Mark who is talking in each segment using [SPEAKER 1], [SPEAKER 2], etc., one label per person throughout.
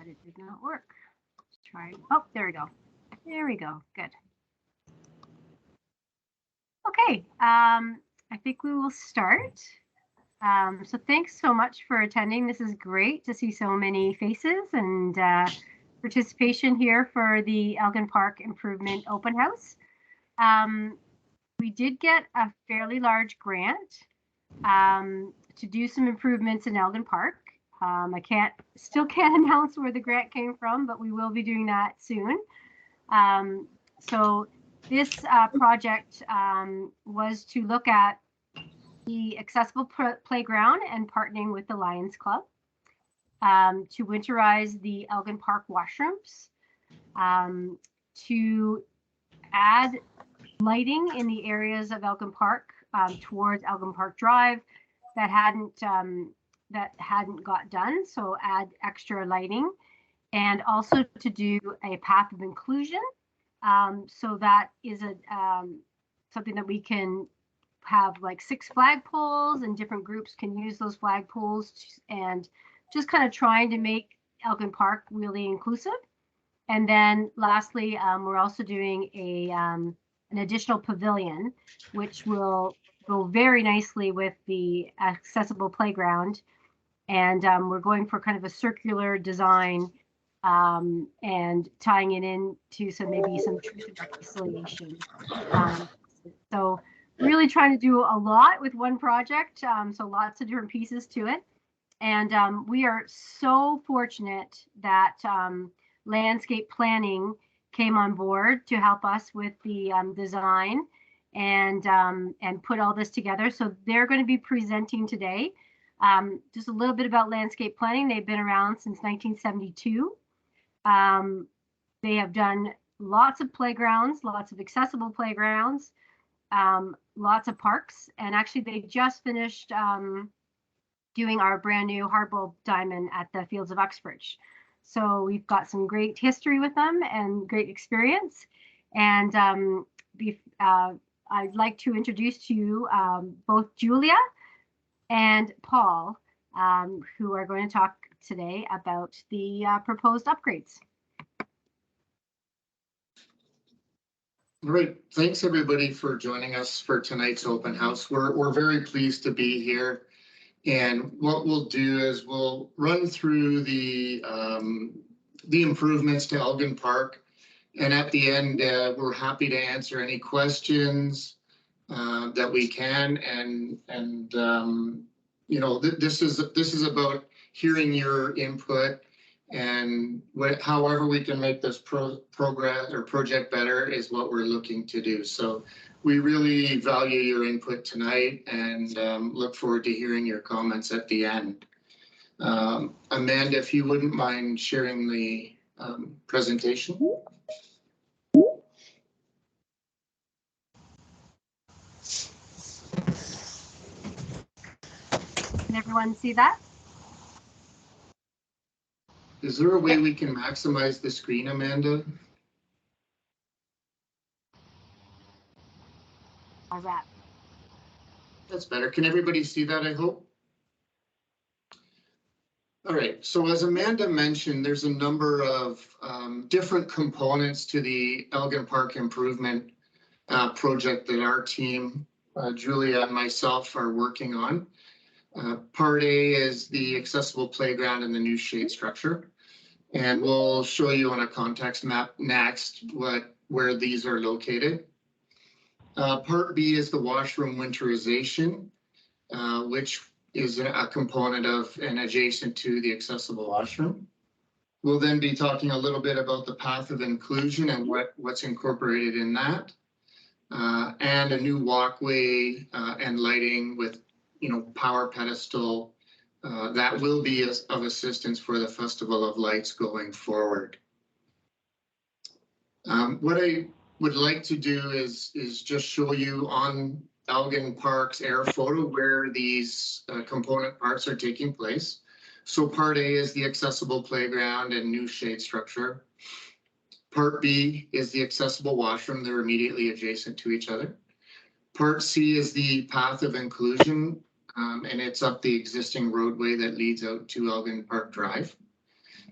[SPEAKER 1] it did not work. Let's try. Oh, there we go. There we go. Good. Okay, I think we will start. So thanks so much for attending. This is great to see so many faces and participation here for the Elgin Park Improvement Open House. We did get a fairly large grant to do some improvements in Elgin Park. I still can't announce where the grant came from, but we will be doing that soon. So this project was to look at the accessible playground and partnering with the Lions Club to winterize the Elgin Park washrooms, to add lighting in the areas of Elgin Park towards Elgin Park Drive that hadn't got done, so add extra lighting, and also to do a path of inclusion. So that is something that we can have like 6 flagpoles, and different groups can use those flagpoles, and just kind of trying to make Elgin Park really inclusive. And then lastly, we're also doing an additional pavilion, which will go very nicely with the accessible playground. And we're going for kind of a circular design and tying it into maybe some truth and reconciliation. So really trying to do a lot with one project, so lots of different pieces to it. And we are so fortunate that landscape planning came on board to help us with the design and put all this together. So they're going to be presenting today. Just a little bit about landscape planning. They've been around since 1972. They have done lots of playgrounds, lots of accessible playgrounds, lots of parks, and actually they just finished doing our brand new hard-boiled diamond at the Fields of Uxbridge. So we've got some great history with them and great experience. And I'd like to introduce to you both Julia and Paul, who are going to talk today about the proposed upgrades.
[SPEAKER 2] Great. Thanks everybody for joining us for tonight's open house. We're very pleased to be here. And what we'll do is we'll run through the improvements to Elgin Park. And at the end, we're happy to answer any questions that we can. And you know, this is about hearing your input, and however we can make this progress or project better is what we're looking to do. So we really value your input tonight, and look forward to hearing your comments at the end. Amanda, if you wouldn't mind sharing the presentation.
[SPEAKER 1] Can everyone see that?
[SPEAKER 2] Is there a way we can maximize the screen, Amanda?
[SPEAKER 1] How's that?
[SPEAKER 2] That's better. Can everybody see that, I hope? All right, so as Amanda mentioned, there's a number of different components to the Elgin Park Improvement project that our team, Julia and myself, are working on. Part A is the accessible playground and the new shade structure. And we'll show you on a context map next where these are located. Part B is the washroom winterization, which is a component of and adjacent to the accessible washroom. We'll then be talking a little bit about the path of inclusion and what's incorporated in that, and a new walkway and lighting with, you know, power pedestal that will be of assistance for the Festival of Lights going forward. What I would like to do is just show you on Elgin Park's air photo where these component parts are taking place. So part A is the accessible playground and new shade structure. Part B is the accessible washroom. They're immediately adjacent to each other. Part C is the path of inclusion, and it's up the existing roadway that leads out to Elgin Park Drive.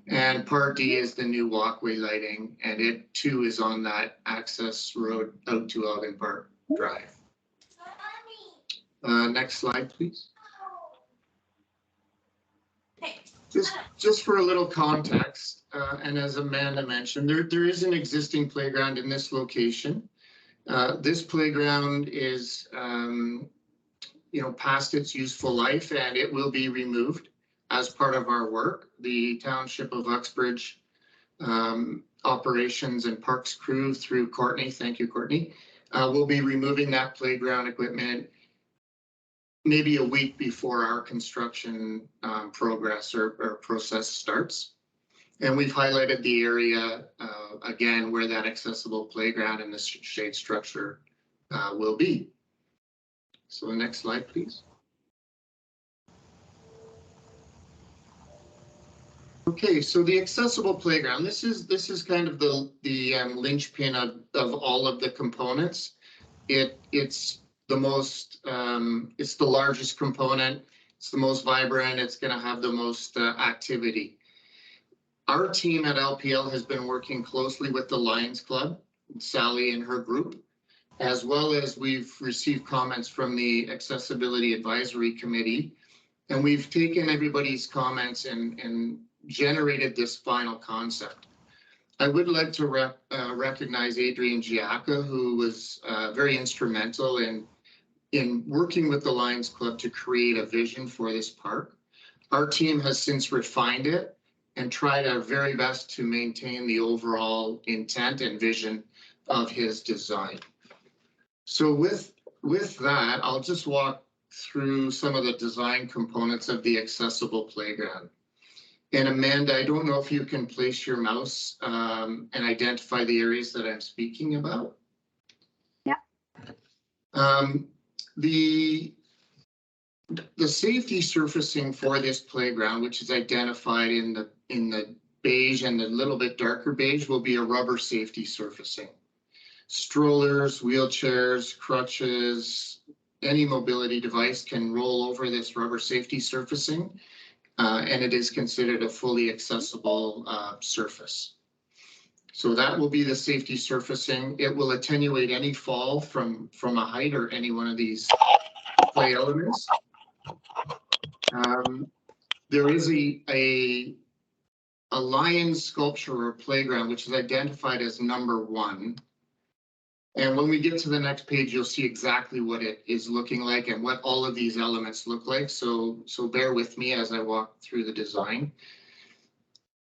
[SPEAKER 2] And part D is the new walkway lighting, and it too is on that access road out to Elgin Park Drive. Next slide, please. Just for a little context, and as Amanda mentioned, there is an existing playground in this location. This playground is, past its useful life, and it will be removed as part of our work. The Township of Uxbridge operations and parks crew through Courtney, thank you, Courtney, will be removing that playground equipment maybe a week before our construction progress or process starts. And we've highlighted the area again where that accessible playground and the shade structure will be. So next slide, please. Okay, so the accessible playground, this is kind of the linchpin of all of the components. It's the most, it's the largest component. It's the most vibrant. It's going to have the most activity. Our team at LPL has been working closely with the Lions Club, Sally and her group, as well as we've received comments from the Accessibility Advisory Committee, and we've taken everybody's comments and generated this final concept. I would like to recognize Adrian Giacca, who was very instrumental in working with the Lions Club to create a vision for this park. Our team has since refined it and tried our very best to maintain the overall intent and vision of his design. So with that, I'll just walk through some of the design components of the accessible playground. And Amanda, I don't know if you can place your mouse and identify the areas that I'm speaking about.
[SPEAKER 1] Yeah.
[SPEAKER 2] The safety surfacing for this playground, which is identified in the beige and the little bit darker beige, will be a rubber safety surfacing. Strollers, wheelchairs, crutches, any mobility device can roll over this rubber safety surfacing, and it is considered a fully accessible surface. So that will be the safety surfacing. It will attenuate any fall from a height or any one of these play elements. There is a lion sculpture or playground, which is identified as number 1. And when we get to the next page, you'll see exactly what it is looking like and what all of these elements look like. So bear with me as I walk through the design.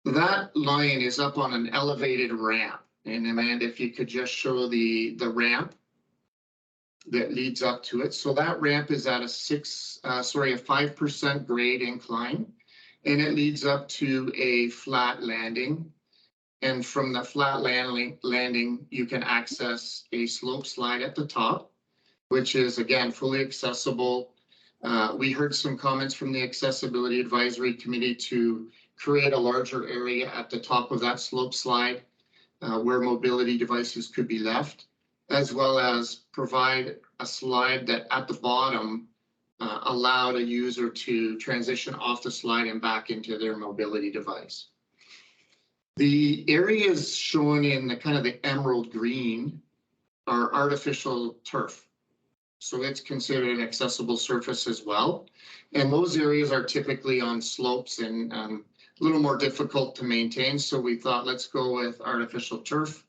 [SPEAKER 2] That lion is up on an elevated ramp. And Amanda, if you could just show the ramp that leads up to it. So that ramp is at a 5% grade incline, and it leads up to a flat landing. And from the flat landing, you can access a slope slide at the top, which is, again, fully accessible. We heard some comments from the Accessibility Advisory Committee to create a larger area at the top of that slope slide where mobility devices could be left, as well as provide a slide that at the bottom allowed a user to transition off the slide and back into their mobility device. The areas shown in the kind of the emerald green are artificial turf. So it's considered an accessible surface as well. And those areas are typically on slopes and a little more difficult to maintain. So we thought, let's go with artificial turf,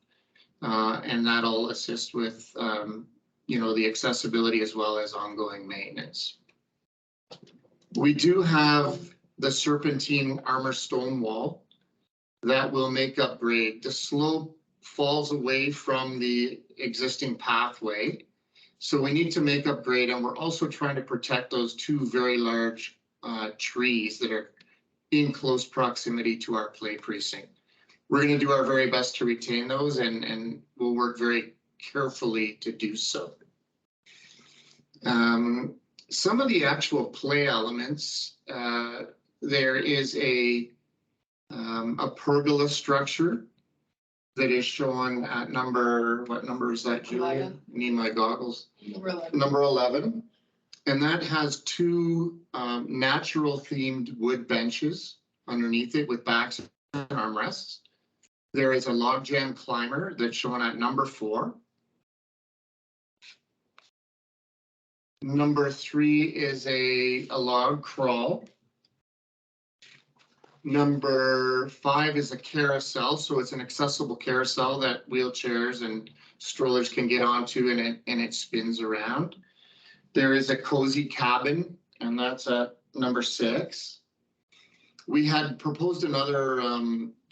[SPEAKER 2] and that'll assist with, the accessibility as well as ongoing maintenance. We do have the serpentine armor stone wall that will make up grade. The slope falls away from the existing pathway, so we need to make up grade, and we're also trying to protect those 2 very large trees that are in close proximity to our play precinct. We're going to do our very best to retain those, and we'll work very carefully to do so. Some of the actual play elements, there is a pergola structure that is shown at what number is that, Julia? I need my goggles. Number 11. And that has 2 natural themed wood benches underneath it with backs and armrests. There is a log jam climber that's shown at number 4. Number 3 is a log crawl. Number 5 is a carousel, so it's an accessible carousel that wheelchairs and strollers can get onto, and it spins around. There is a cozy cabin, and that's at number 6. We had proposed another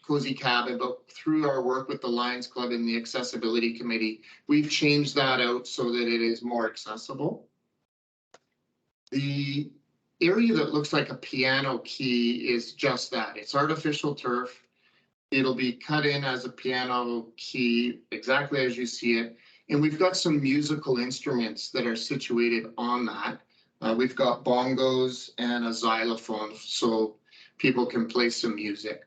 [SPEAKER 2] cozy cabin, but through our work with the Lions Club and the Accessibility Committee, we've changed that out so that it is more accessible. The area that looks like a piano key is just that. It's artificial turf. It'll be cut in as a piano key, exactly as you see it. And we've got some musical instruments that are situated on that. We've got bongos and a xylophone, so people can play some music.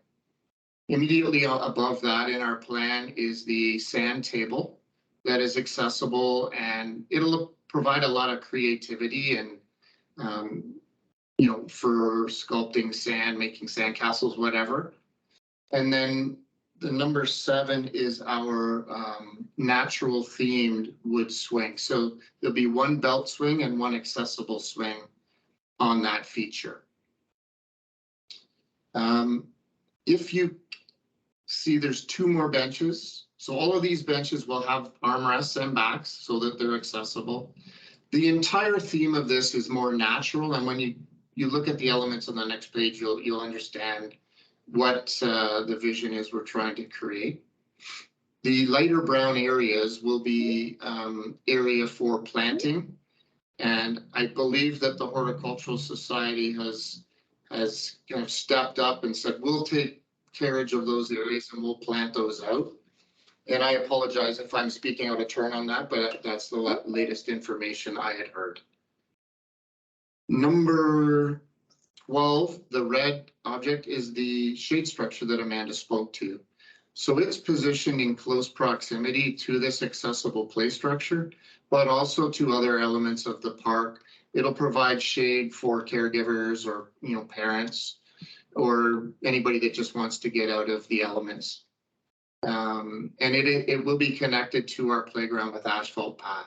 [SPEAKER 2] Immediately above that in our plan is the sand table that is accessible, and it'll provide a lot of creativity and for sculpting sand, making sand castles, whatever. And then the number 7 is our natural themed wood swing. So there'll be one belt swing and one accessible swing on that feature. If you see, there's 2 more benches. So all of these benches will have armrests and backs so that they're accessible. The entire theme of this is more natural, and when you look at the elements on the next page, you'll understand what the vision is we're trying to create. The lighter brown areas will be area for planting, and I believe that the Horticultural Society has kind of stepped up and said, we'll take carriage of those areas and we'll plant those out. And I apologize if I'm speaking out of turn on that, but that's the latest information I had heard. Number 12, the red object, is the shade structure that Amanda spoke to. So it's positioned in close proximity to this accessible play structure, but also to other elements of the park. It'll provide shade for caregivers or parents or anybody that just wants to get out of the elements. And it will be connected to our playground with asphalt path.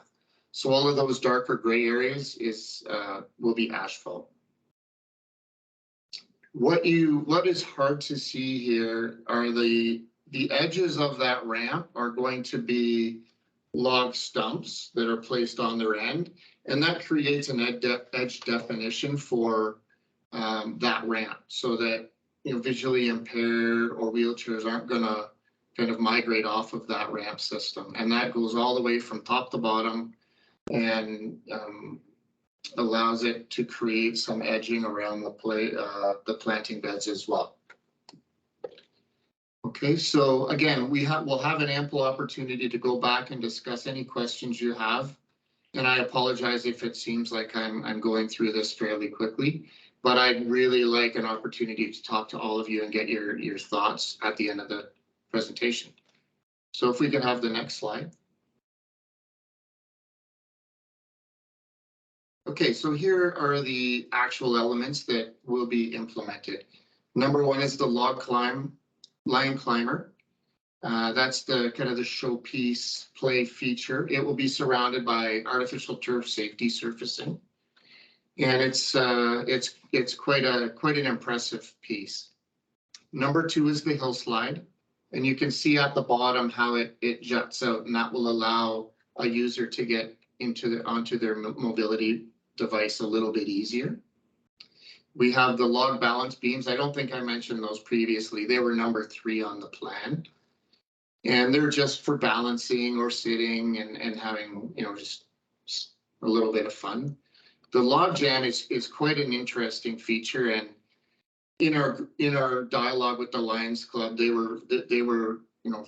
[SPEAKER 2] So all of those darker gray areas will be asphalt. What is hard to see here are the edges of that ramp are going to be log stumps that are placed on their end, and that creates an edge definition for that ramp, so that visually impaired or wheelchairs aren't going to kind of migrate off of that ramp system. And that goes all the way from top to bottom and allows it to create some edging around the planting beds as well. Okay, so again, we'll have an ample opportunity to go back and discuss any questions you have. And I apologize if it seems like I'm going through this fairly quickly, but I'd really like an opportunity to talk to all of you and get your thoughts at the end of the presentation. So if we could have the next slide. Okay, so here are the actual elements that will be implemented. Number 1 is the line climber. That's the kind of the showpiece play feature. It will be surrounded by artificial turf safety surfacing, and it's quite an impressive piece. Number 2 is the hill slide, and you can see at the bottom how it juts out, and that will allow a user to get onto their mobility device a little bit easier. We have the log balance beams. I don't think I mentioned those previously. They were number 3 on the plan. And they're just for balancing or sitting and having, just a little bit of fun. The log jam is quite an interesting feature. And in our dialogue with the Lions Club, they were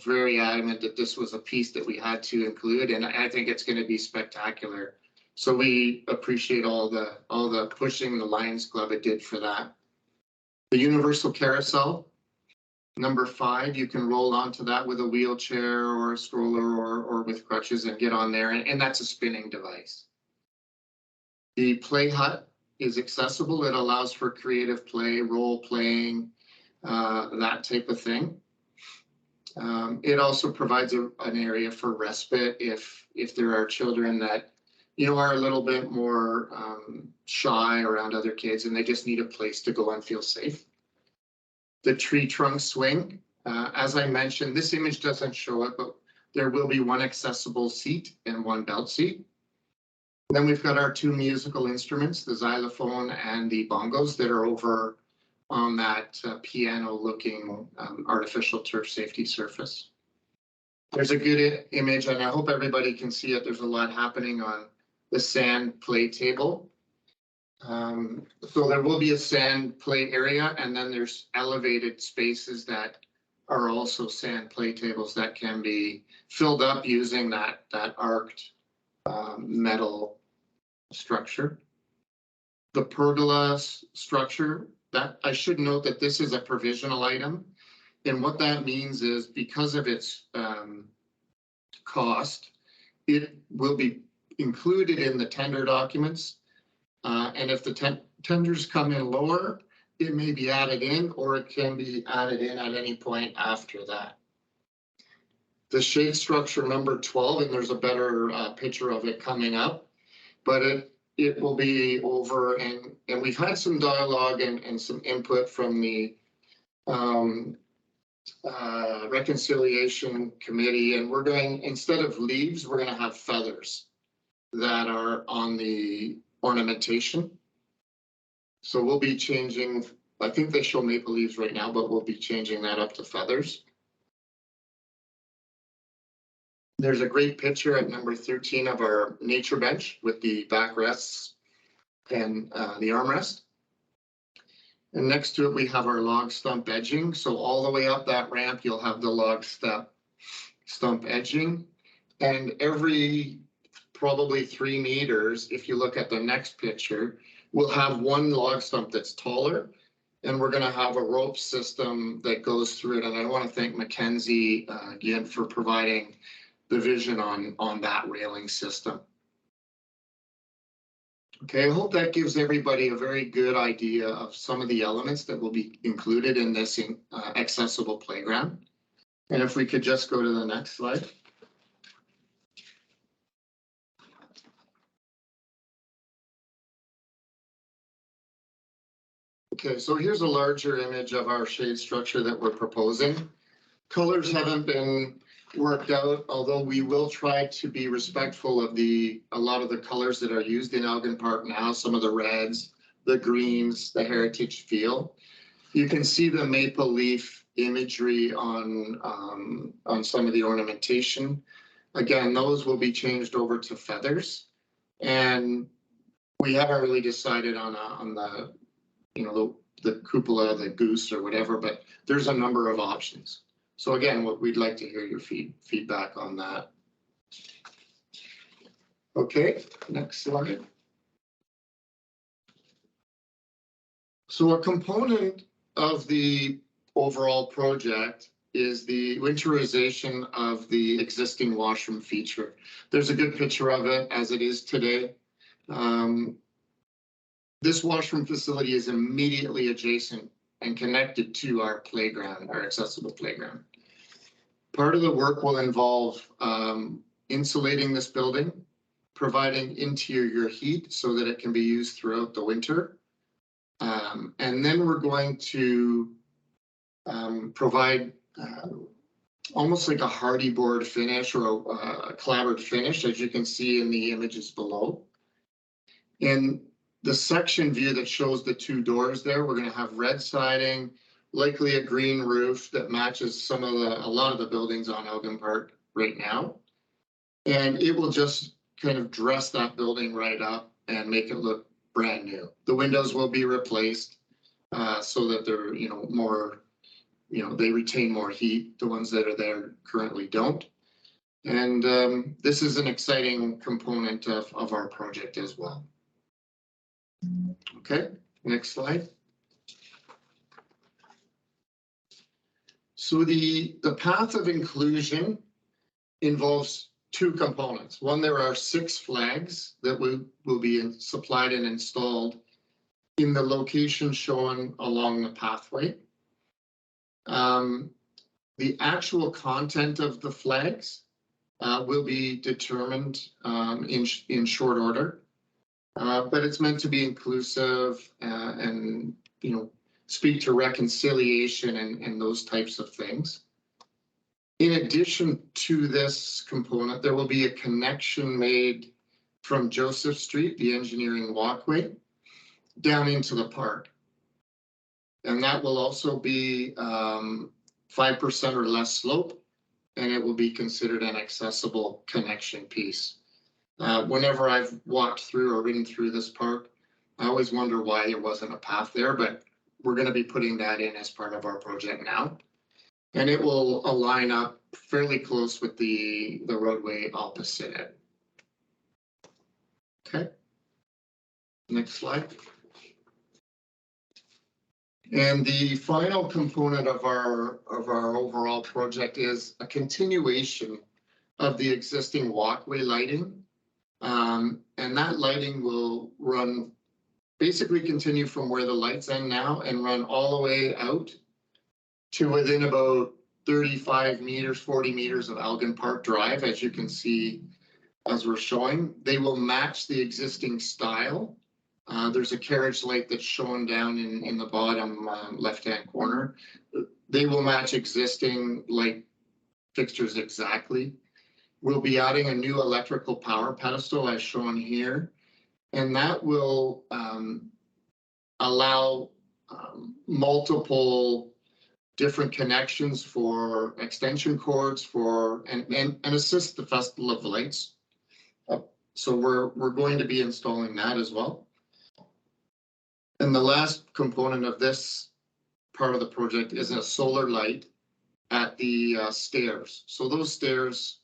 [SPEAKER 2] very adamant that this was a piece that we had to include. And I think it's going to be spectacular. So we appreciate all the pushing the Lions Club it did for that. The universal carousel, number 5, you can roll onto that with a wheelchair or a stroller or with crutches and get on there, and that's a spinning device. The play hut is accessible. It allows for creative play, role playing. that type of thing. It also provides an area for respite if there are children that, you know, are a little bit more shy around other kids and they just need a place to go and feel safe. The tree trunk swing, as I mentioned, this image doesn't show it, but there will be one accessible seat and one belt seat. Then we've got our two musical instruments, the xylophone and the bongos, that are over on that piano looking artificial turf safety surface. There's a good image and I hope everybody can see it. There's a lot happening on the sand play table. So there will be a sand play area and then there's elevated spaces that are also sand play tables that can be filled up using that arced metal structure. The pergola structure, that I should note that this is a provisional item. And what that means is because of its cost, it will be included in the tender documents. And if the tenders come in lower, it may be added in or it can be added in at any point after that. The shade structure number 12, and there's a better picture of it coming up, but it will be over and we've had some dialogue and some input from the reconciliation committee, and we're going, instead of leaves, we're going to have feathers that are on the ornamentation. So we'll be changing, I think they show maple leaves right now, but we'll be changing that up to feathers. There's a great picture at number 13 of our nature bench with the backrests and the armrest. And next to it, we have our log stump edging. So all the way up that ramp, you'll have the log stump edging. And every probably 3 meters, if you look at the next picture, we'll have one log stump that's taller. And we're going to have a rope system that goes through it. And I want to thank Mackenzie again for providing the vision on that railing system. Okay, I hope that gives everybody a very good idea of some of the elements that will be included in this accessible playground. And if we could just go to the next slide. Okay, so here's a larger image of our shade structure that we're proposing. Colors haven't been worked out, although we will try to be respectful of a lot of the colors that are used in Elgin Park now, some of the reds, the greens, the heritage feel. You can see the maple leaf imagery on some of the ornamentation. Again, those will be changed over to feathers. And we haven't really decided on the, you know, the cupola, the goose or whatever, but there's a number of options. So again, we'd like to hear your feedback on that. Okay, next slide. So a component of the overall project is the winterization of the existing washroom feature. There's a good picture of it as it is today. This washroom facility is immediately adjacent and connected to our playground, our accessible playground. Part of the work will involve insulating this building, providing interior heat so that it can be used throughout the winter. And then we're going to provide almost like a hardy board finish or a clapboard finish, as you can see in the images below. In the section view that shows the 2 doors there, we're going to have red siding, likely a green roof that matches a lot of the buildings on Elgin Park right now. And it will just kind of dress that building right up and make it look brand new. The windows will be replaced so that they're, you know, more, you know, they retain more heat. The ones that are there currently don't. And this is an exciting component of our project as well. Okay, next slide. So the path of inclusion involves 2 components. One, there are 6 flags that will be supplied and installed in the location shown along the pathway. The actual content of the flags will be determined in short order, but it's meant to be inclusive and, you know, speak to reconciliation and those types of things. In addition to this component, there will be a connection made from Joseph Street, the engineering walkway, down into the park. And that will also be 5% or less slope, and it will be considered an accessible connection piece. Whenever I've walked through or ridden through this park, I always wonder why there wasn't a path there, but we're going to be putting that in as part of our project now. And it will align up fairly close with the roadway opposite it. Okay. Next slide. And the final component of our overall project is a continuation of the existing walkway lighting. And that lighting will run, basically continue from where the lights end now and run all the way out to within about 35 meters, 40 meters of Elgin Park Drive, as you can see, as we're showing. They will match the existing style. There's a carriage light that's shown down in the bottom left-hand corner. They will match existing light fixtures exactly. We'll be adding a new electrical power pedestal as shown here, and that will allow multiple different connections for extension cords and assist the Festival of Lights. So we're going to be installing that as well. And the last component of this part of the project is a solar light at the stairs. So those stairs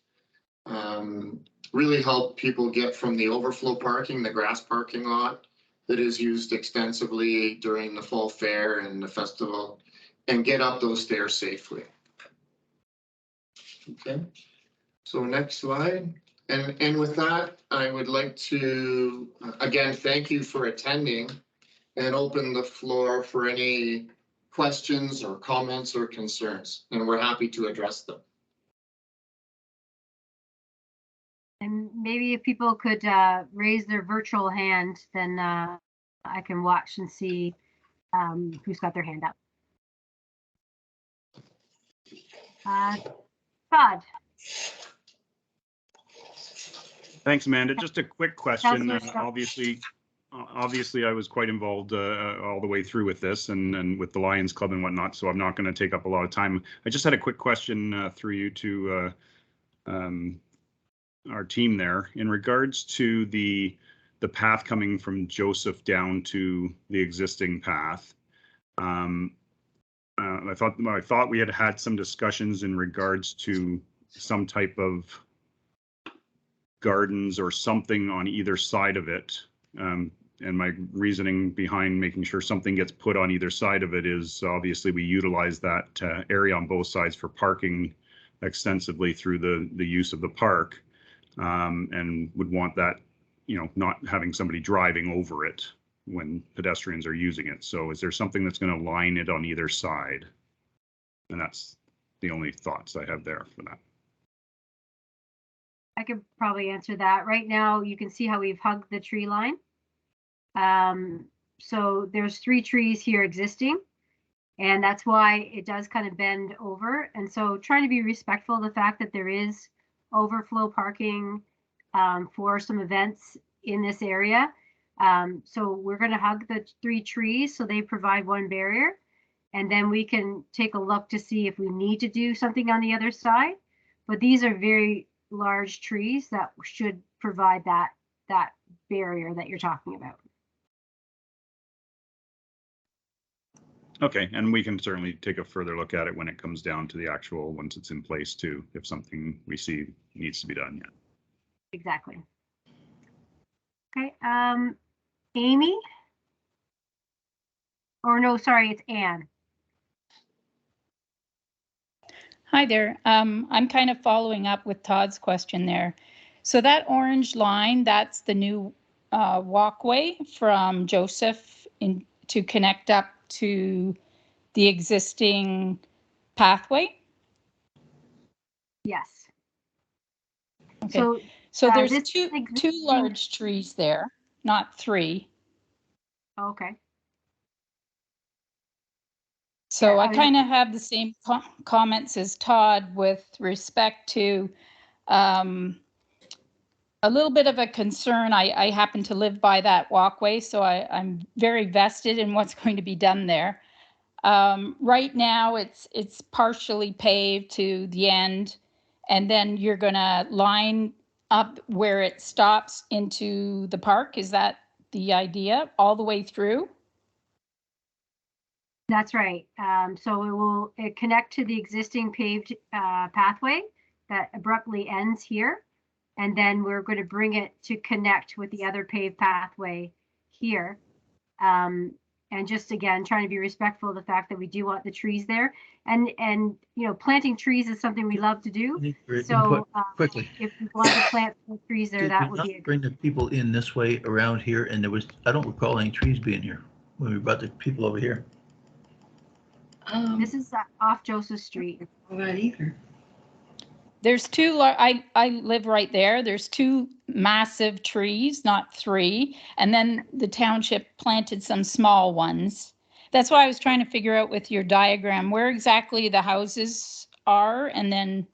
[SPEAKER 2] really help people get from the overflow parking, the grass parking lot that is used extensively during the fall fair and the festival, and get up those stairs safely. Okay, so next slide. And with that, I would like to, again, thank you for attending and open the floor for any questions or comments or concerns, and we're happy to address them.
[SPEAKER 1] And maybe if people could raise their virtual hand, then I can watch and see who's got their hand up. Todd.
[SPEAKER 3] Thanks, Amanda. Just a quick question.
[SPEAKER 1] Councillor
[SPEAKER 3] Obviously, I was quite involved all the way through with this and with the Lions Club and whatnot, so I'm not going to take up a lot of time. I just had a quick question through you to our team there in regards to the path coming from Joseph down to the existing path. I thought we had some discussions in regards to some type of gardens or something on either side of it. And my reasoning behind making sure something gets put on either side of it is obviously we utilize that area on both sides for parking extensively through the use of the park, and would want that, you know, not having somebody driving over it when pedestrians are using it. So is there something that's going to line it on either side? And that's the only thoughts I have there for that.
[SPEAKER 1] I could probably answer that. Right now, you can see how we've hugged the tree line. So there's 3 trees here existing, and that's why it does kind of bend over. And so trying to be respectful of the fact that there is overflow parking for some events in this area. So we're going to hug the 3 trees so they provide one barrier, and then we can take a look to see if we need to do something on the other side. But these are very large trees that should provide that barrier that you're talking about.
[SPEAKER 3] Okay, and we can certainly take a further look at it when it comes down to the actual, once it's in place too, if something we see needs to be done. Yeah.
[SPEAKER 1] Exactly. Okay, Amy? Or no, sorry, it's Anne.
[SPEAKER 4] Hi there. I'm kind of following up with Todd's question there. So that orange line, that's the new walkway from Joseph to connect up to the existing pathway?
[SPEAKER 1] Yes.
[SPEAKER 4] Okay.
[SPEAKER 1] So
[SPEAKER 4] So there's
[SPEAKER 1] this
[SPEAKER 4] two
[SPEAKER 1] existing-
[SPEAKER 4] large trees there, not three.
[SPEAKER 1] Okay.
[SPEAKER 4] So
[SPEAKER 1] Yeah,
[SPEAKER 4] I kind of have the same comments as Todd with respect to a little bit of a concern. I happen to live by that walkway, so I'm very vested in what's going to be done there. Right now, it's partially paved to the end, and then you're going to line up where it stops into the park. Is that the idea, all the way through?
[SPEAKER 1] That's right. So it will connect to the existing paved pathway that abruptly ends here. And then we're going to bring it to connect with the other paved pathway here. And just again, trying to be respectful of the fact that we do want the trees there. And you know, planting trees is something we love to do. So
[SPEAKER 5] quickly,
[SPEAKER 1] if we want to plant more trees there,
[SPEAKER 5] did
[SPEAKER 1] that
[SPEAKER 5] we
[SPEAKER 1] would
[SPEAKER 5] not
[SPEAKER 1] be a
[SPEAKER 5] bring the people in this way around here? And there was, I don't recall any trees being here when we brought the people over here.
[SPEAKER 1] This is off Joseph Street.
[SPEAKER 6] Not either.
[SPEAKER 4] There's two, I live right there. There's two massive trees, not three. And then the township planted some small ones. That's why I was trying to figure out with your diagram where exactly the houses are, and then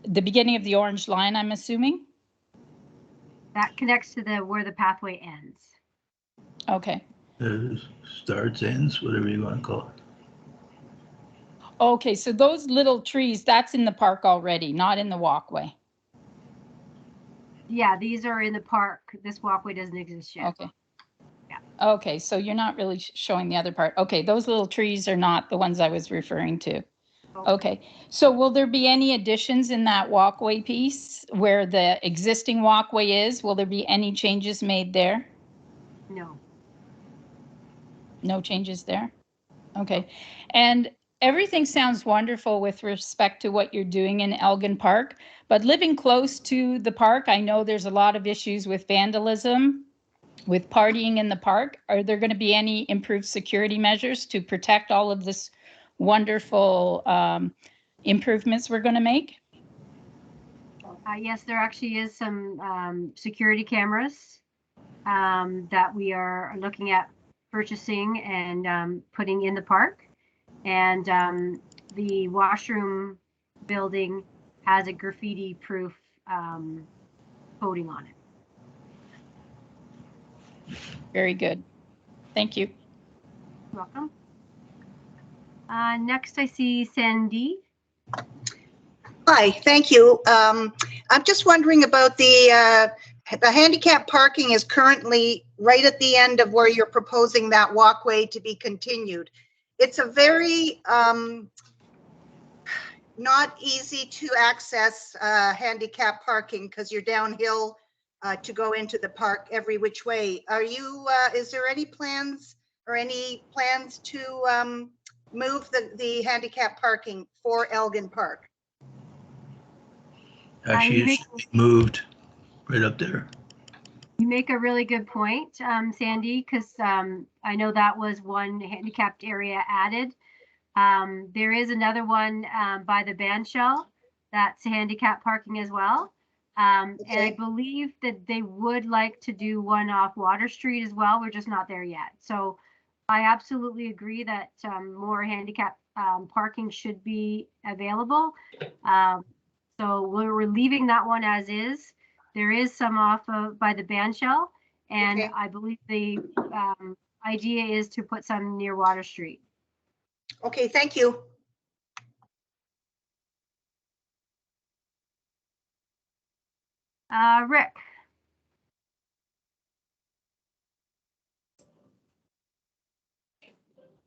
[SPEAKER 4] the beginning of the orange line, I'm assuming.
[SPEAKER 1] That connects to where the pathway ends.
[SPEAKER 4] Okay.
[SPEAKER 5] Starts, ends, whatever you want to call it.
[SPEAKER 4] Okay, so those little trees, that's in the park already, not in the walkway.
[SPEAKER 1] Yeah, these are in the park. This walkway doesn't exist yet.
[SPEAKER 4] Okay.
[SPEAKER 1] Yeah.
[SPEAKER 4] Okay, so you're not really showing the other part. Okay, those little trees are not the ones I was referring to. Okay, so will there be any additions in that walkway piece where the existing walkway is? Will there be any changes made there?
[SPEAKER 1] No.
[SPEAKER 4] No changes there? Okay, and everything sounds wonderful with respect to what you're doing in Elgin Park, but living close to the park, I know there's a lot of issues with vandalism, with partying in the park. Are there going to be any improved security measures to protect all of this wonderful improvements we're going to make?
[SPEAKER 1] Yes, there actually is some security cameras that we are looking at purchasing and putting in the park. And the washroom building has a graffiti-proof coating on it.
[SPEAKER 4] Very good. Thank you.
[SPEAKER 1] You're welcome. Next, I see Sandy.
[SPEAKER 7] Hi, thank you. I'm just wondering about the handicap parking is currently right at the end of where you're proposing that walkway to be continued. It's a very not easy to access handicap parking because you're downhill to go into the park every which way. Are you, is there any plans to move the handicap parking for Elgin Park?
[SPEAKER 5] Actually, it's moved right up there.
[SPEAKER 1] You make a really good point, Sandy, because I know that was one handicapped area added. There is another one by the band shell that's handicap parking as well. And I believe that they would like to do one off Water Street as well. We're just not there yet. So I absolutely agree that more handicap parking should be available. So we're leaving that one as is. There is some off of by the band shell, and
[SPEAKER 7] Okay.
[SPEAKER 1] I believe the idea is to put some near Water Street.
[SPEAKER 7] Okay, thank you.
[SPEAKER 1] Rick.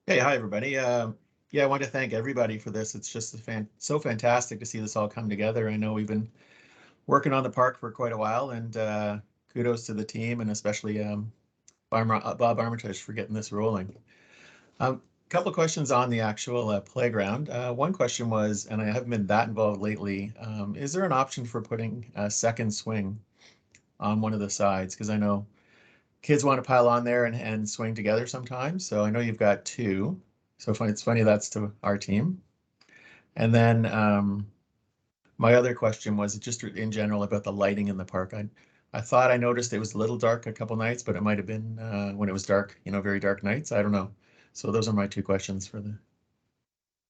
[SPEAKER 8] Hey, hi, everybody. Yeah, I want to thank everybody for this. It's just so fantastic to see this all come together. I know we've been working on the park for quite a while, and kudos to the team, and especially Bob Armitage for getting this rolling. Couple of questions on the actual playground. One question was, and I haven't been that involved lately, is there an option for putting a second swing on one of the sides? Because I know kids want to pile on there and swing together sometimes. So I know you've got two. So it's funny that's to our team. And then my other question was just in general about the lighting in the park. I thought I noticed it was a little dark a couple nights, but it might have been when it was dark, very dark nights. I don't know. So those are my two questions for the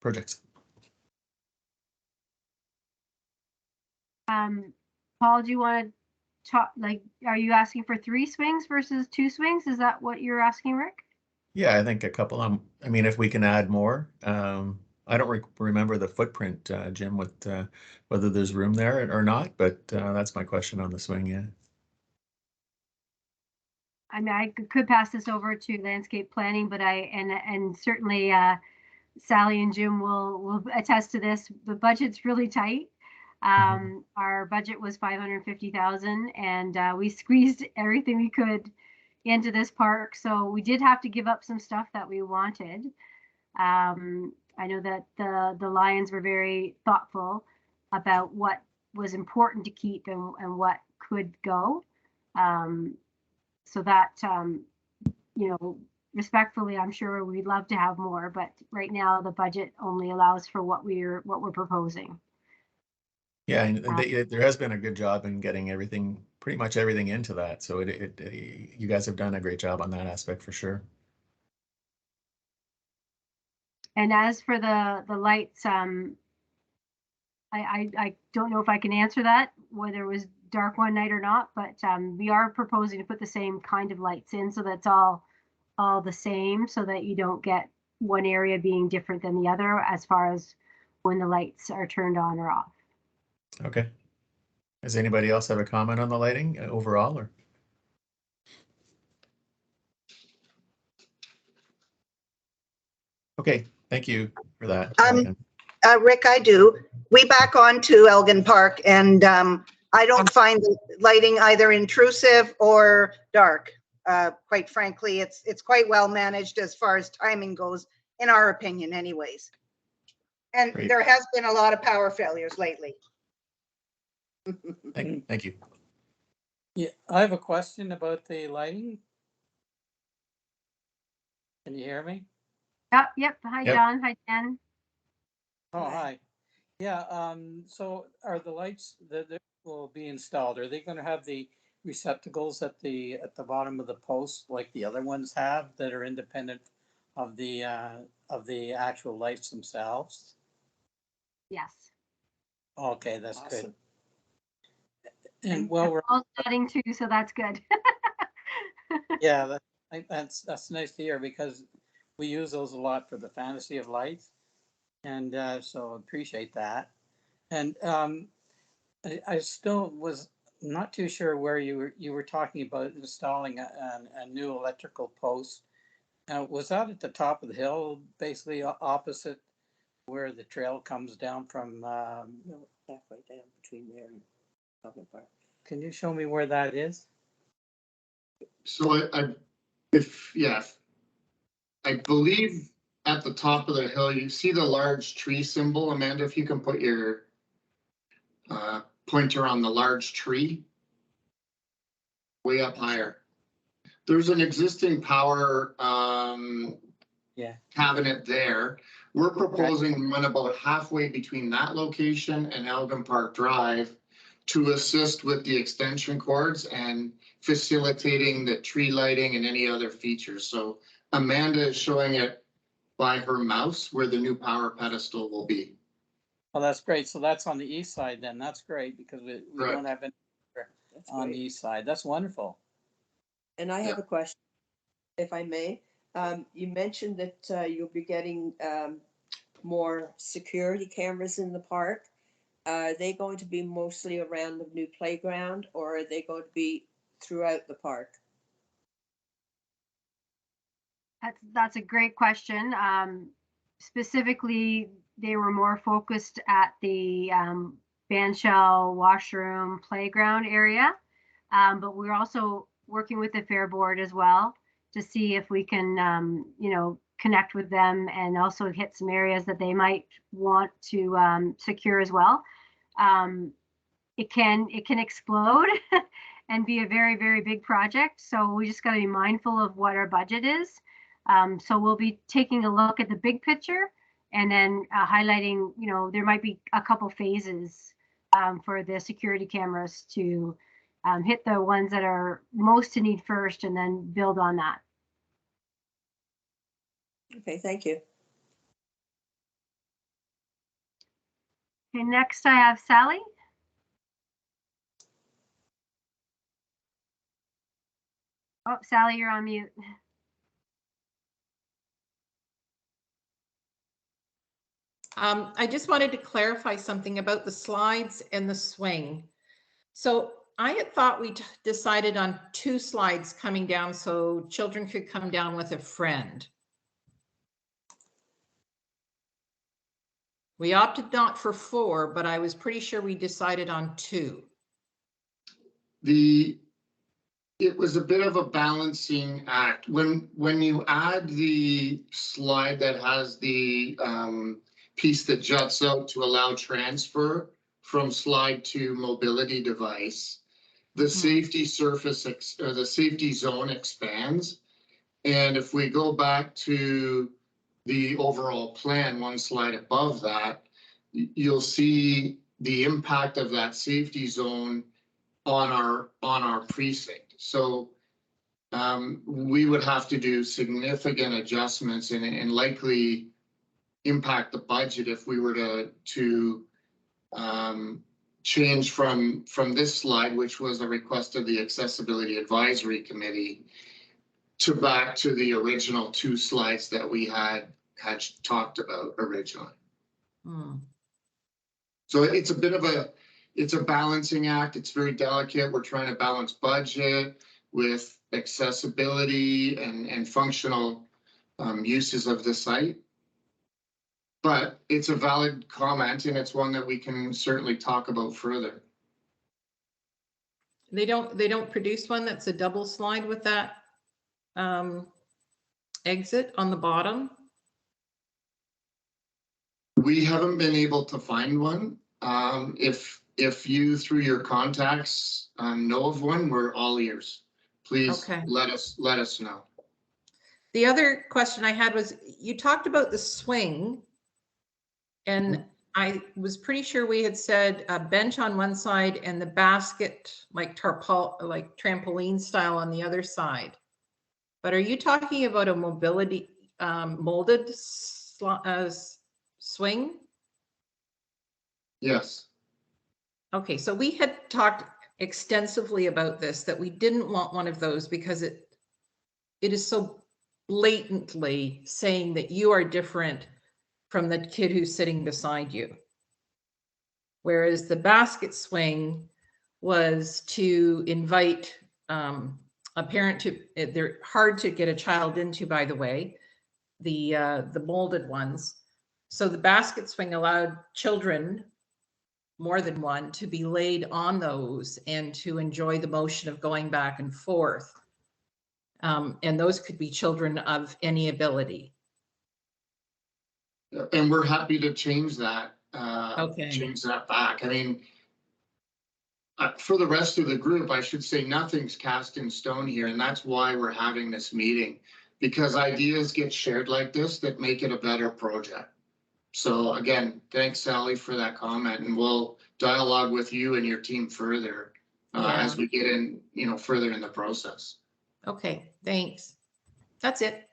[SPEAKER 8] projects.
[SPEAKER 1] Paul, do you want to talk, are you asking for 3 swings versus 2 swings? Is that what you're asking, Rick?
[SPEAKER 8] Yeah, I think a couple. I mean, if we can add more. I don't remember the footprint, Jim, with whether there's room there or not, but that's my question on the swing. Yeah.
[SPEAKER 1] I mean, I could pass this over to landscape planning, but and certainly Sally and Jim will attest to this. The budget's really tight. Our budget was 550,000, and we squeezed everything we could into this park. So we did have to give up some stuff that we wanted. I know that the Lions were very thoughtful about what was important to keep and what could go. So that, respectfully, I'm sure we'd love to have more, but right now the budget only allows for what we're proposing.
[SPEAKER 8] Yeah, and there has been a good job in getting pretty much everything into that. So you guys have done a great job on that aspect for sure.
[SPEAKER 1] And as for the lights, I don't know if I can answer that, whether it was dark one night or not, but we are proposing to put the same kind of lights in, so that's all the same, so that you don't get one area being different than the other as far as when the lights are turned on or off.
[SPEAKER 8] Okay. Does anybody else have a comment on the lighting overall, or? Okay, thank you for that.
[SPEAKER 7] Rick, I do. We back on to Elgin Park, and I don't find the lighting either intrusive or dark. Quite frankly, it's quite well managed as far as timing goes, in our opinion anyways. And
[SPEAKER 8] Great.
[SPEAKER 7] There has been a lot of power failures lately.
[SPEAKER 8] Thank you.
[SPEAKER 6] Yeah, I have a question about the lighting. Can you hear me?
[SPEAKER 1] Yep. Hi,
[SPEAKER 8] Yep.
[SPEAKER 1] John. Hi, Jen.
[SPEAKER 6] Oh, hi. Yeah, so are the lights that will be installed, are they going to have the receptacles at the bottom of the post like the other ones have that are independent of the actual lights themselves?
[SPEAKER 1] Yes.
[SPEAKER 6] Okay, that's
[SPEAKER 9] Awesome.
[SPEAKER 6] good. And well, we're
[SPEAKER 1] all setting too, so that's good.
[SPEAKER 6] yeah, that's nice to hear, because we use those a lot for the fantasy of lights, and so appreciate that. And I still was not too sure where you were talking about installing a new electrical post. Was that at the top of the hill, basically opposite where the trail comes down from?
[SPEAKER 9] Halfway down between there and Elgin Park.
[SPEAKER 6] Can you show me where that is?
[SPEAKER 2] So I believe at the top of the hill, you see the large tree symbol. Amanda, if you can put your pointer on the large tree way up higher. There's an existing power cabinet there. We're proposing one about halfway between that location and Elgin Park Drive to assist with the extension cords and facilitating the tree lighting and any other features. So Amanda is showing it by her mouse where the new power pedestal will be.
[SPEAKER 6] Oh, that's great. So that's on the east side then. That's great, because we don't have any on the east side. That's wonderful.
[SPEAKER 9] And I have a question, if I may. You mentioned that you'll be getting more security cameras in the park. Are they going to be mostly around the new playground, or are they going to be throughout the park?
[SPEAKER 1] That's a great question. Specifically, they were more focused at the bandshell, washroom, playground area. But we're also working with the Fair Board as well to see if we can, connect with them and also hit some areas that they might want to secure as well. It can explode and be a very, very big project. So we just got to be mindful of what our budget is. So we'll be taking a look at the big picture and then highlighting, you know, there might be a couple phases for the security cameras to hit the ones that are most in need first, and then build on that.
[SPEAKER 9] Okay, thank you.
[SPEAKER 1] Okay, next I have Sally. Oh, Sally, you're on mute.
[SPEAKER 10] I just wanted to clarify something about the slides and the swing. So I had thought we decided on 2 slides coming down so children could come down with a friend. We opted not for 4, but I was pretty sure we decided on 2.
[SPEAKER 2] It was a bit of a balancing act. When you add the slide that has the piece that juts out to allow transfer from slide to mobility device, the safety surface or the safety zone expands. And if we go back to the overall plan, 1 slide above that, you'll see the impact of that safety zone on our precinct. So we would have to do significant adjustments and likely impact the budget if we were to change from this slide, which was a request of the Accessibility Advisory Committee, to back to the original 2 slides that we had talked about originally. So it's a bit of it's a balancing act. It's very delicate. We're trying to balance budget with accessibility and functional uses of the site. But it's a valid comment, and it's one that we can certainly talk about further.
[SPEAKER 10] They don't produce one that's a double slide with that exit on the bottom?
[SPEAKER 2] We haven't been able to find one. If you, through your contacts, know of one, we're all ears. Please let us know.
[SPEAKER 10] The other question I had was, you talked about the swing, and I was pretty sure we had said a bench on one side and the basket, like trampoline style, on the other side. But are you talking about a mobility molded swing?
[SPEAKER 2] Yes.
[SPEAKER 10] Okay, so we had talked extensively about this, that we didn't want one of those because it is so blatantly saying that you are different from the kid who's sitting beside you. Whereas the basket swing was to invite a parent to, they're hard to get a child into, by the way, the molded ones. So the basket swing allowed children, more than one, to be laid on those and to enjoy the motion of going back and forth. And those could be children of any ability.
[SPEAKER 2] And we're happy to change that. Change that back. I mean, for the rest of the group, I should say nothing's cast in stone here, and that's why we're having this meeting, because ideas get shared like this that make it a better project. So again, thanks, Sally, for that comment, and we'll dialogue with you and your team further as we get in, further in the process.
[SPEAKER 10] Okay, thanks. That's it.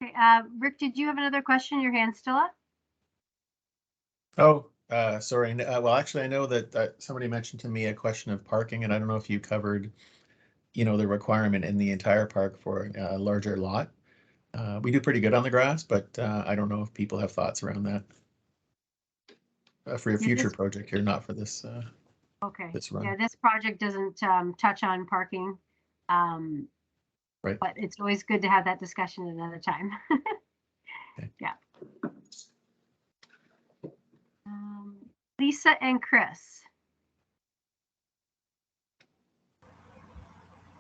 [SPEAKER 1] Okay, Rick, did you have another question? Your hand's still up?
[SPEAKER 8] Oh, sorry. Well, actually, I know that somebody mentioned to me a question of parking, and I don't know if you covered, the requirement in the entire park for a larger lot. We do pretty good on the grass, but I don't know if people have thoughts around that for your future project here, not for this.
[SPEAKER 1] Okay.
[SPEAKER 8] This run.
[SPEAKER 1] Yeah, this project doesn't touch on parking. Right. But it's always good to have that discussion another time. Okay. Yeah. Lisa and Chris.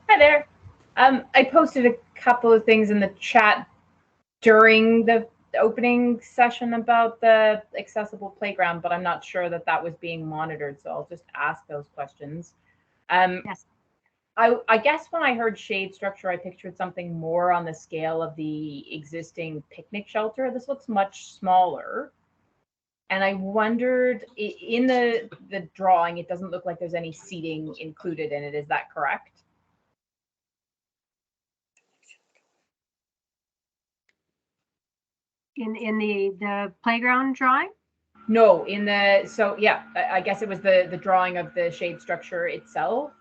[SPEAKER 11] Hi there. I posted a couple of things in the chat during the opening session about the accessible playground, but I'm not sure that was being monitored, so I'll just ask those questions.
[SPEAKER 1] Yes.
[SPEAKER 11] I guess when I heard shade structure, I pictured something more on the scale of the existing picnic shelter. This looks much smaller. And I wondered, in the drawing, it doesn't look like there's any seating included in it. Is that correct?
[SPEAKER 1] In the playground drawing?
[SPEAKER 11] No, so yeah, I guess it was the drawing of the shade structure itself.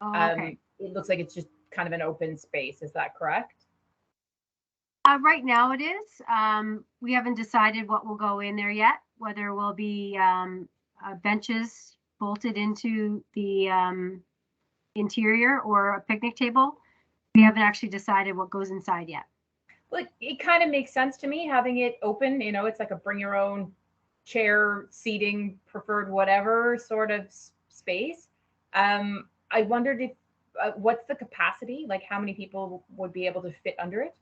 [SPEAKER 1] Oh, okay.
[SPEAKER 11] It looks like it's just kind of an open space. Is that correct?
[SPEAKER 1] Right now it is. We haven't decided what will go in there yet, whether it will be benches bolted into the interior or a picnic table. We haven't actually decided what goes inside yet.
[SPEAKER 11] Like, it kind of makes sense to me having it open. You know, it's like a bring your own chair, seating, preferred whatever sort of space. I wondered if what's the capacity? Like, how many people would be able to fit under it?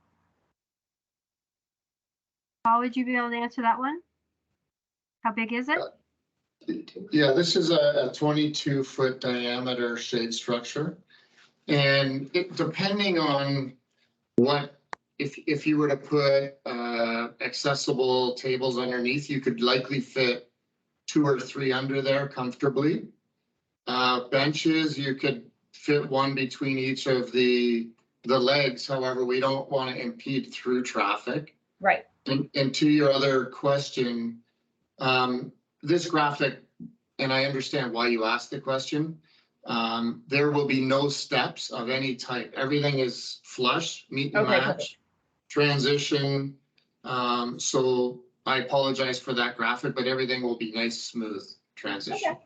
[SPEAKER 1] How would you be able to answer that one? How big is it?
[SPEAKER 2] Yeah, this is a 22-foot diameter shade structure. And it, depending on what, if you were to put accessible tables underneath, you could likely fit 2 or 3 under there comfortably. Benches, you could fit 1 between each of the legs. However, we don't want to impede through traffic.
[SPEAKER 11] Right.
[SPEAKER 2] And to your other question, this graphic, and I understand why you asked the question, there will be no steps of any type. Everything is flush, meet and match,
[SPEAKER 11] Perfect.
[SPEAKER 2] transition. So I apologize for that graphic, but everything will be nice, smooth transition.
[SPEAKER 11] Okay.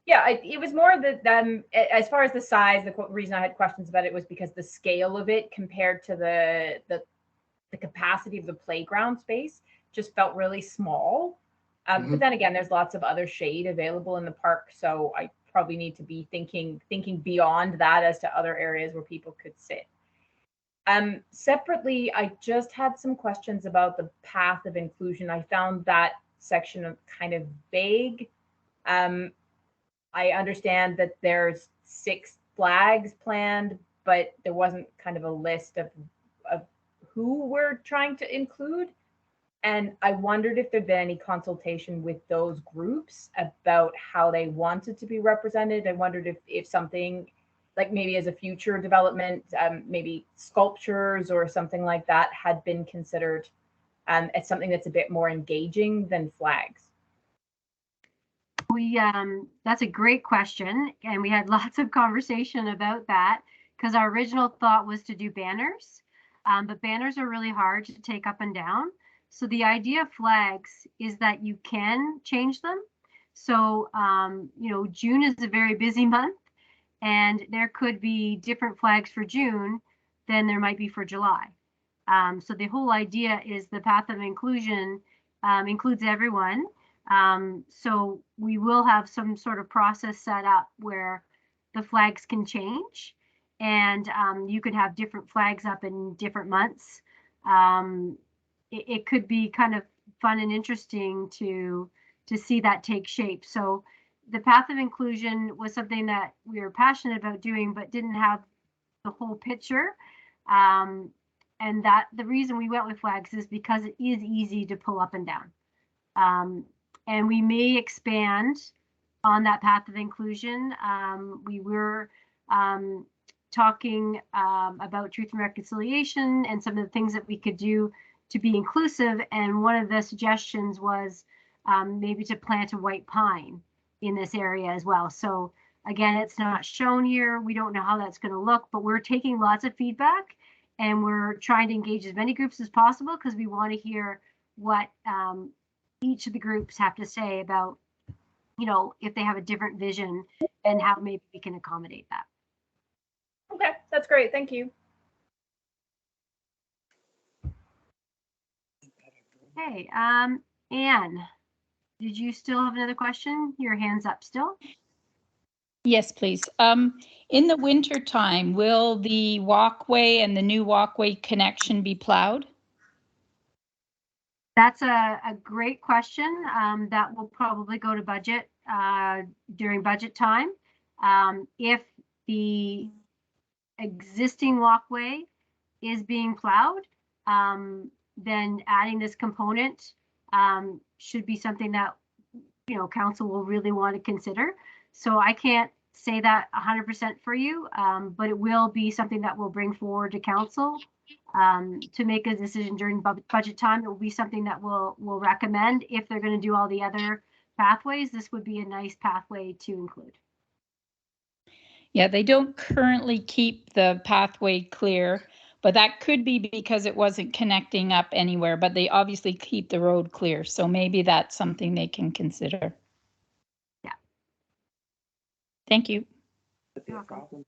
[SPEAKER 11] Yeah, it was more that as far as the size, the reason I had questions about it was because the scale of it compared to the capacity of the playground space just felt really small. But then again, there's lots of other shade available in the park, so I probably need to be thinking beyond that as to other areas where people could sit. Separately, I just had some questions about the path of inclusion. I found that section kind of vague. I understand that there's 6 flags planned, but there wasn't kind of a list of who we're trying to include. And I wondered if there'd been any consultation with those groups about how they wanted to be represented. I wondered if something like maybe as a future development, maybe sculptures or something like that had been considered as something that's a bit more engaging than flags.
[SPEAKER 1] That's a great question, and we had lots of conversation about that because our original thought was to do banners, but banners are really hard to take up and down. So the idea of flags is that you can change them. So, June is a very busy month, and there could be different flags for June than there might be for July. So the whole idea is the path of inclusion includes everyone. So we will have some sort of process set up where the flags can change, and you could have different flags up in different months. It could be kind of fun and interesting to see that take shape. So the path of inclusion was something that we were passionate about doing, but didn't have the whole picture. And that the reason we went with flags is because it is easy to pull up and down. And we may expand on that path of inclusion. We were talking about truth and reconciliation and some of the things that we could do to be inclusive. And one of the suggestions was maybe to plant a white pine in this area as well. So again, it's not shown here. We don't know how that's going to look, but we're taking lots of feedback and we're trying to engage as many groups as possible because we want to hear what each of the groups have to say about, if they have a different vision and how maybe we can accommodate that.
[SPEAKER 11] Okay, that's great. Thank you.
[SPEAKER 1] Okay, Anne, did you still have another question? Your hand's up still?
[SPEAKER 4] Yes, please. In the winter time, will the walkway and the new walkway connection be plowed?
[SPEAKER 1] That's a great question. That will probably go to budget during budget time. If the existing walkway is being plowed, then adding this component should be something that, you know, council will really want to consider. So I can't say that 100% for you, but it will be something that we'll bring forward to council to make a decision during budget time. It will be something that we'll recommend. If they're going to do all the other pathways, this would be a nice pathway to include.
[SPEAKER 4] Yeah, they don't currently keep the pathway clear, but that could be because it wasn't connecting up anywhere, but they obviously keep the road clear. So maybe that's something they can consider.
[SPEAKER 1] Yeah.
[SPEAKER 4] Thank you.
[SPEAKER 9] Would be a problem.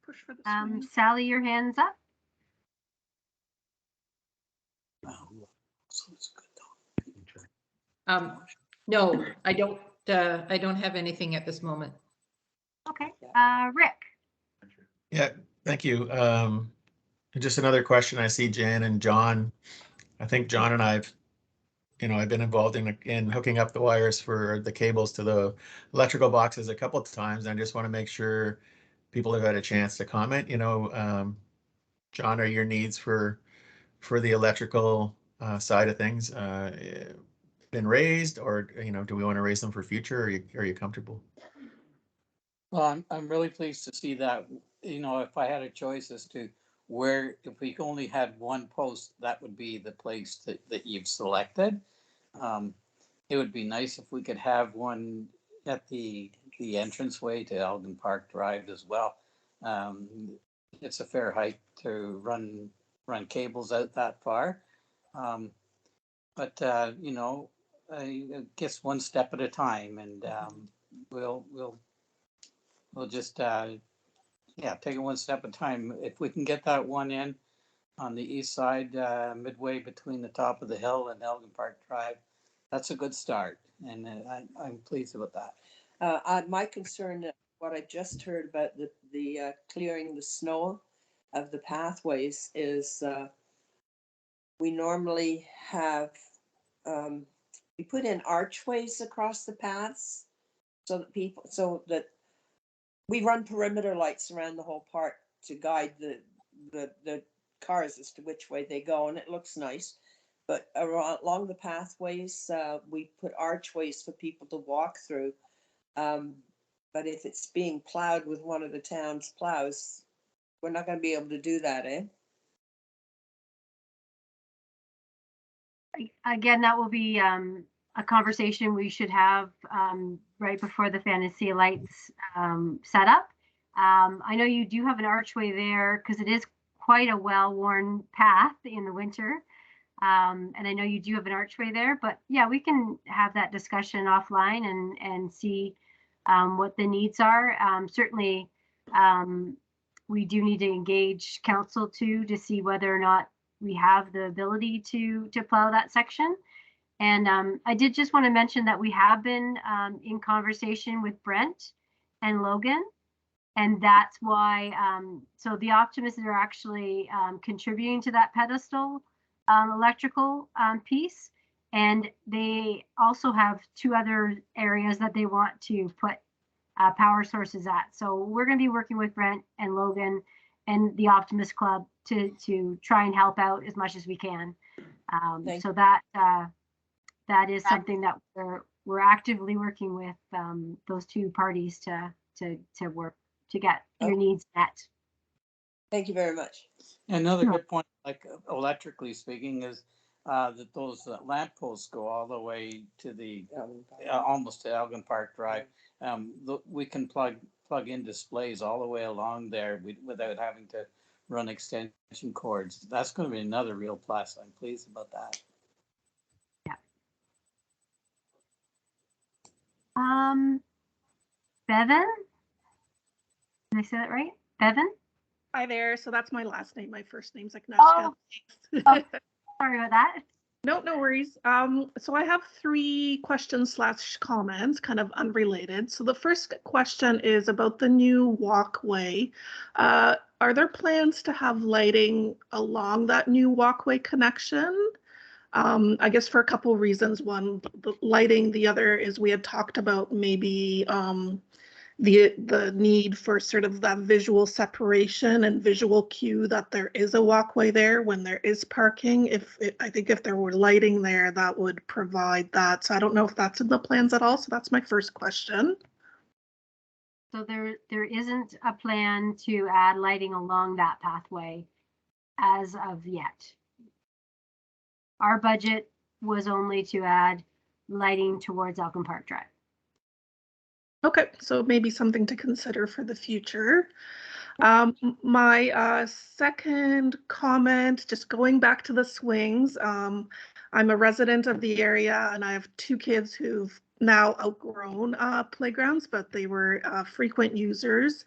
[SPEAKER 12] Push for the
[SPEAKER 1] Sally, your hand's up.
[SPEAKER 10] No, I don't have anything at this moment.
[SPEAKER 1] Okay, Rick.
[SPEAKER 8] Yeah, thank you. Just another question. I see Jan and John. I think John and I've been involved in hooking up the wires for the cables to the electrical boxes a couple of times. And I just want to make sure people have had a chance to comment. John, are your needs for the electrical side of things been raised, or do we want to raise them for future? Are you comfortable?
[SPEAKER 6] Well, I'm really pleased to see that, if I had a choice as to where, if we only had one post, that would be the place that you've selected. It would be nice if we could have one at the entranceway to Elgin Park Drive as well. It's a fair hike to run cables out that far. But I guess one step at a time, and we'll just take it one step at a time. If we can get that one in on the east side, midway between the top of the hill and Elgin Park Drive, that's a good start, and I'm pleased with that.
[SPEAKER 9] My concern, what I just heard about the clearing the snow of the pathways is we normally have we put in archways across the paths so that we run perimeter lights around the whole park to guide the cars as to which way they go, and it looks nice. But along the pathways, we put archways for people to walk through. But if it's being plowed with one of the town's plows, we're not going to be able to do that, eh?
[SPEAKER 1] Again, that will be a conversation we should have right before the Fantasy Lights set up. I know you do have an archway there because it is quite a well-worn path in the winter. And I know you do have an archway there, but yeah, we can have that discussion offline and see what the needs are. Certainly, we do need to engage council too to see whether or not we have the ability to plow that section. And I did just want to mention that we have been in conversation with Brent and Logan, and that's why, so the optimists are actually contributing to that pedestal electrical piece. And they also have two other areas that they want to put power sources at. So we're going to be working with Brent and Logan and the Optimist Club to try and help out as much as we can. So that is something that we're actively working with those two parties to work to get your needs met.
[SPEAKER 9] Thank you very much.
[SPEAKER 6] Another good point, like electrically speaking, is that those lamp posts go all the way to the almost to Elgin Park Drive. We can plug in displays all the way along there without having to run extension cords. That's going to be another real plus. I'm pleased about that.
[SPEAKER 1] Yeah. Bevan? Did I say that right? Bevan?
[SPEAKER 12] Hi there. So that's my last name. My first name's Agnieszka.
[SPEAKER 1] Oh, sorry about that.
[SPEAKER 12] No worries. So I have 3 questions / comments, kind of unrelated. So the first question is about the new walkway. Are there plans to have lighting along that new walkway connection? I guess for a couple of reasons. One, the lighting. The other is we had talked about maybe the need for sort of that visual separation and visual cue that there is a walkway there when there is parking. I think if there were lighting there, that would provide that. So I don't know if that's in the plans at all. So that's my first question.
[SPEAKER 1] So there isn't a plan to add lighting along that pathway as of yet. Our budget was only to add lighting towards Elgin Park Drive.
[SPEAKER 12] Okay, so maybe something to consider for the future. My second comment, just going back to the swings. I'm a resident of the area and I have 2 kids who've now outgrown playgrounds, but they were frequent users.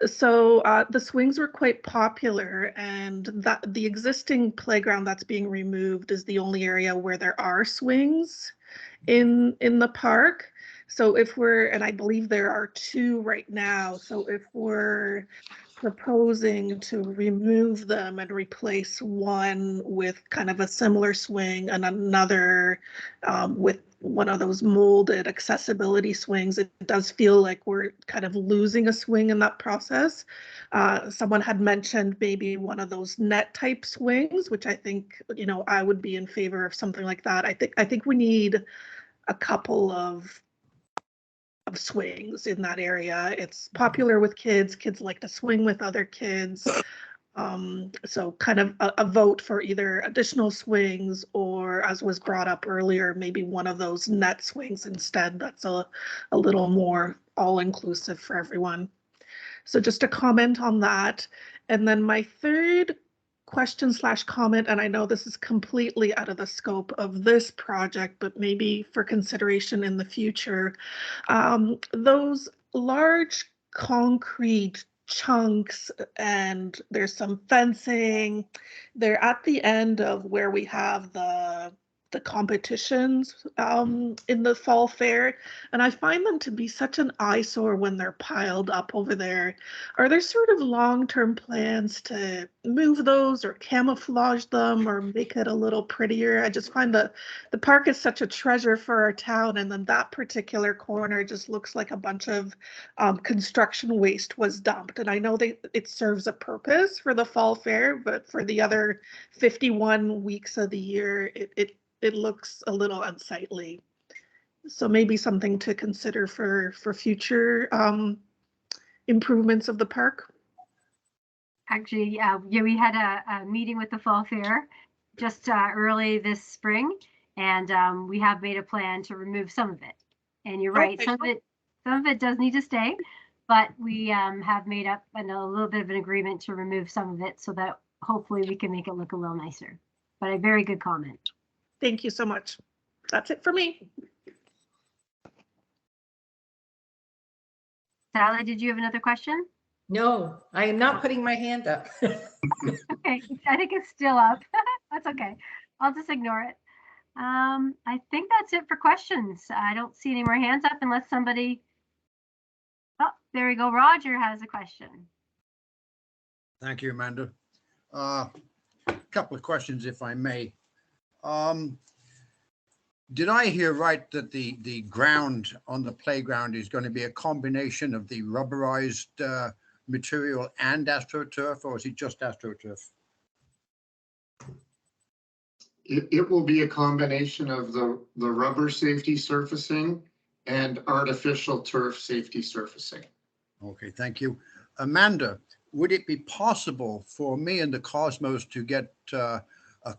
[SPEAKER 12] So the swings were quite popular, and that the existing playground that's being removed is the only area where there are swings in the park. So if we're, and I believe there are 2 right now, so if we're proposing to remove them and replace one with kind of a similar swing and another with one of those molded accessibility swings, it does feel like we're kind of losing a swing in that process. Someone had mentioned maybe one of those net type swings, which I think, you know, I would be in favor of something like that. I think we need a couple of swings in that area. It's popular with kids. Kids like to swing with other kids. So kind of a vote for either additional swings or, as was brought up earlier, maybe one of those net swings instead. That's a little more all-inclusive for everyone. So just a comment on that. And then my third question / comment, and I know this is completely out of the scope of this project, but maybe for consideration in the future, those large concrete chunks, and there's some fencing, they're at the end of where we have the competitions in the fall fair, and I find them to be such an eyesore when they're piled up over there. Are there sort of long-term plans to move those or camouflage them or make it a little prettier? I just find the park is such a treasure for our town, and then that particular corner just looks like a bunch of construction waste was dumped. And I know it serves a purpose for the fall fair, but for the other 51 weeks of the year, it looks a little unsightly. So maybe something to consider for future improvements of the park.
[SPEAKER 1] Actually, yeah, we had a meeting with the fall fair just early this spring, and we have made a plan to remove some of it. And you're right,
[SPEAKER 12] Okay.
[SPEAKER 1] some of it does need to stay, but we have made up a little bit of an agreement to remove some of it so that hopefully we can make it look a little nicer. But a very good comment.
[SPEAKER 12] Thank you so much. That's it for me.
[SPEAKER 1] Sally, did you have another question?
[SPEAKER 10] No, I am not putting my hand up.
[SPEAKER 1] Okay, I think it's still up. That's okay. I'll just ignore it. I think that's it for questions. I don't see any more hands up unless somebody. Oh, there we go. Roger has a question.
[SPEAKER 13] Thank you, Amanda. Couple of questions, if I may. Did I hear right that the ground on the playground is going to be a combination of the rubberized material and AstroTurf, or is it just AstroTurf?
[SPEAKER 2] It will be a combination of the rubber safety surfacing and artificial turf safety surfacing.
[SPEAKER 13] Okay, thank you. Amanda, would it be possible for me and the Cosmos to get a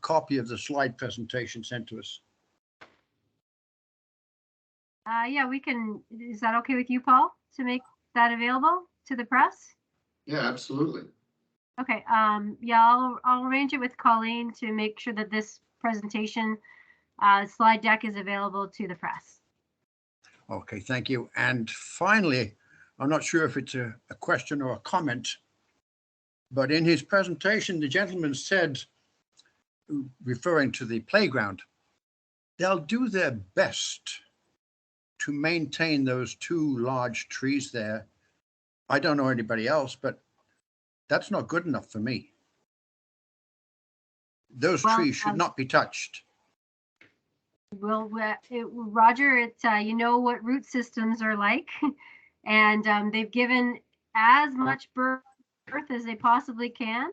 [SPEAKER 13] copy of the slide presentation sent to us?
[SPEAKER 1] Yeah, we can. Is that okay with you, Paul, to make that available to the press?
[SPEAKER 2] Yeah, absolutely.
[SPEAKER 1] Okay. Yeah, I'll arrange it with Colleen to make sure that this presentation slide deck is available to the press.
[SPEAKER 13] Okay, thank you. And finally, I'm not sure if it's a question or a comment, but in his presentation, the gentleman said, referring to the playground, they'll do their best to maintain those 2 large trees there. I don't know anybody else, but that's not good enough for me. Those trees should not be touched.
[SPEAKER 1] Well, Roger, it's you know what root systems are like. And they've given as much birth as they possibly can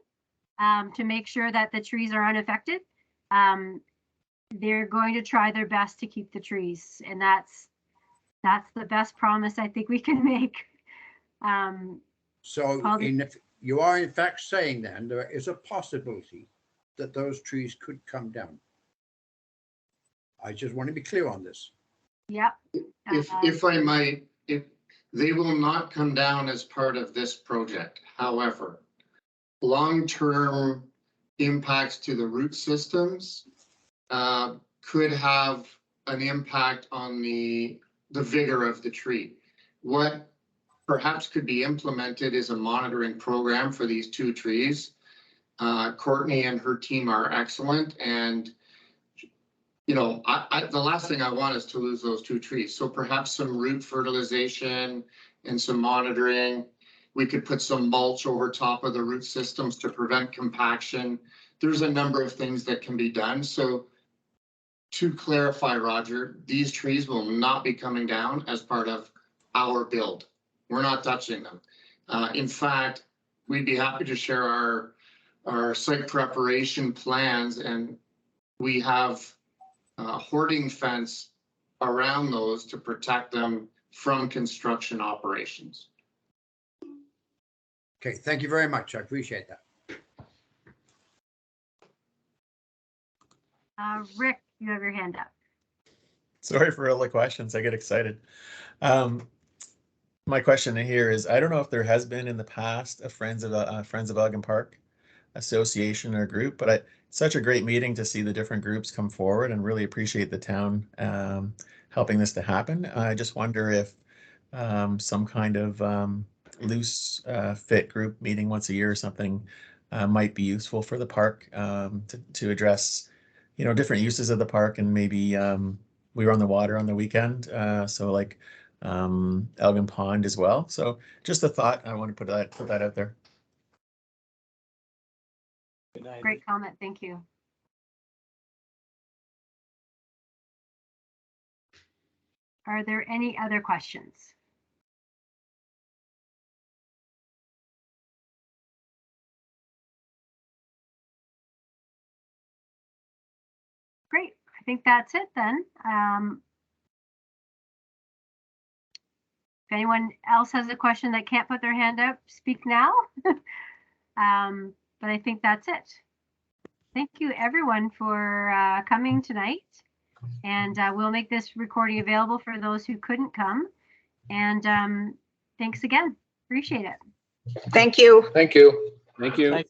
[SPEAKER 1] to make sure that the trees are unaffected. They're going to try their best to keep the trees, and that's the best promise I think we can make.
[SPEAKER 13] So you are in fact saying then there is a possibility that those trees could come down. I just want to be clear on this.
[SPEAKER 1] Yep.
[SPEAKER 2] If I might, if they will not come down as part of this project. However, long-term impacts to the root systems could have an impact on the vigor of the tree. What perhaps could be implemented is a monitoring program for these two trees. Courtney and her team are excellent, and you know, the last thing I want is to lose those two trees. So perhaps some root fertilization and some monitoring. We could put some mulch over top of the root systems to prevent compaction. There's a number of things that can be done. So to clarify, Roger, these trees will not be coming down as part of our build. We're not touching them. In fact, we'd be happy to share our site preparation plans, and we have a hoarding fence around those to protect them from construction operations.
[SPEAKER 13] Okay, thank you very much. I appreciate that.
[SPEAKER 1] Rick, you have your hand up.
[SPEAKER 8] Sorry for all the questions. I get excited. My question here is, I don't know if there has been in the past a Friends of Elgin Park association or group, but it's such a great meeting to see the different groups come forward, and really appreciate the town helping this to happen. I just wonder if some kind of loose fit group meeting once a year or something might be useful for the park to address, you know, different uses of the park. And maybe we were on the water on the weekend, so like Elgin Pond as well. So just a thought. I want to put that out there.
[SPEAKER 6] Good idea.
[SPEAKER 1] Great comment. Thank you. Are there any other questions? Great. I think that's it then. If anyone else has a question that can't put their hand up, speak now. But I think that's it. Thank you everyone for coming tonight. And we'll make this recording available for those who couldn't come. And thanks again. Appreciate it.
[SPEAKER 7] Thank you.
[SPEAKER 14] Thank you. Thank you.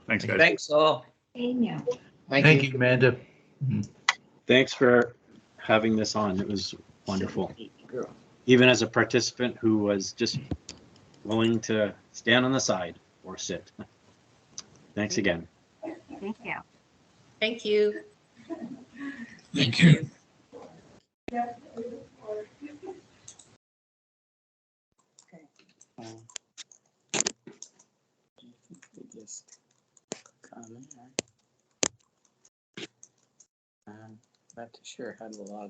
[SPEAKER 3] Thanks, guys.
[SPEAKER 14] Thanks all.
[SPEAKER 5] Thank you, Amanda.
[SPEAKER 14] Thanks for having this on. It was wonderful. Even as a participant who was just willing to stand on the side or sit. Thanks again.
[SPEAKER 1] Thank you.
[SPEAKER 10] Thank you.
[SPEAKER 5] Thank you.
[SPEAKER 6] Just comment. Not too sure how to log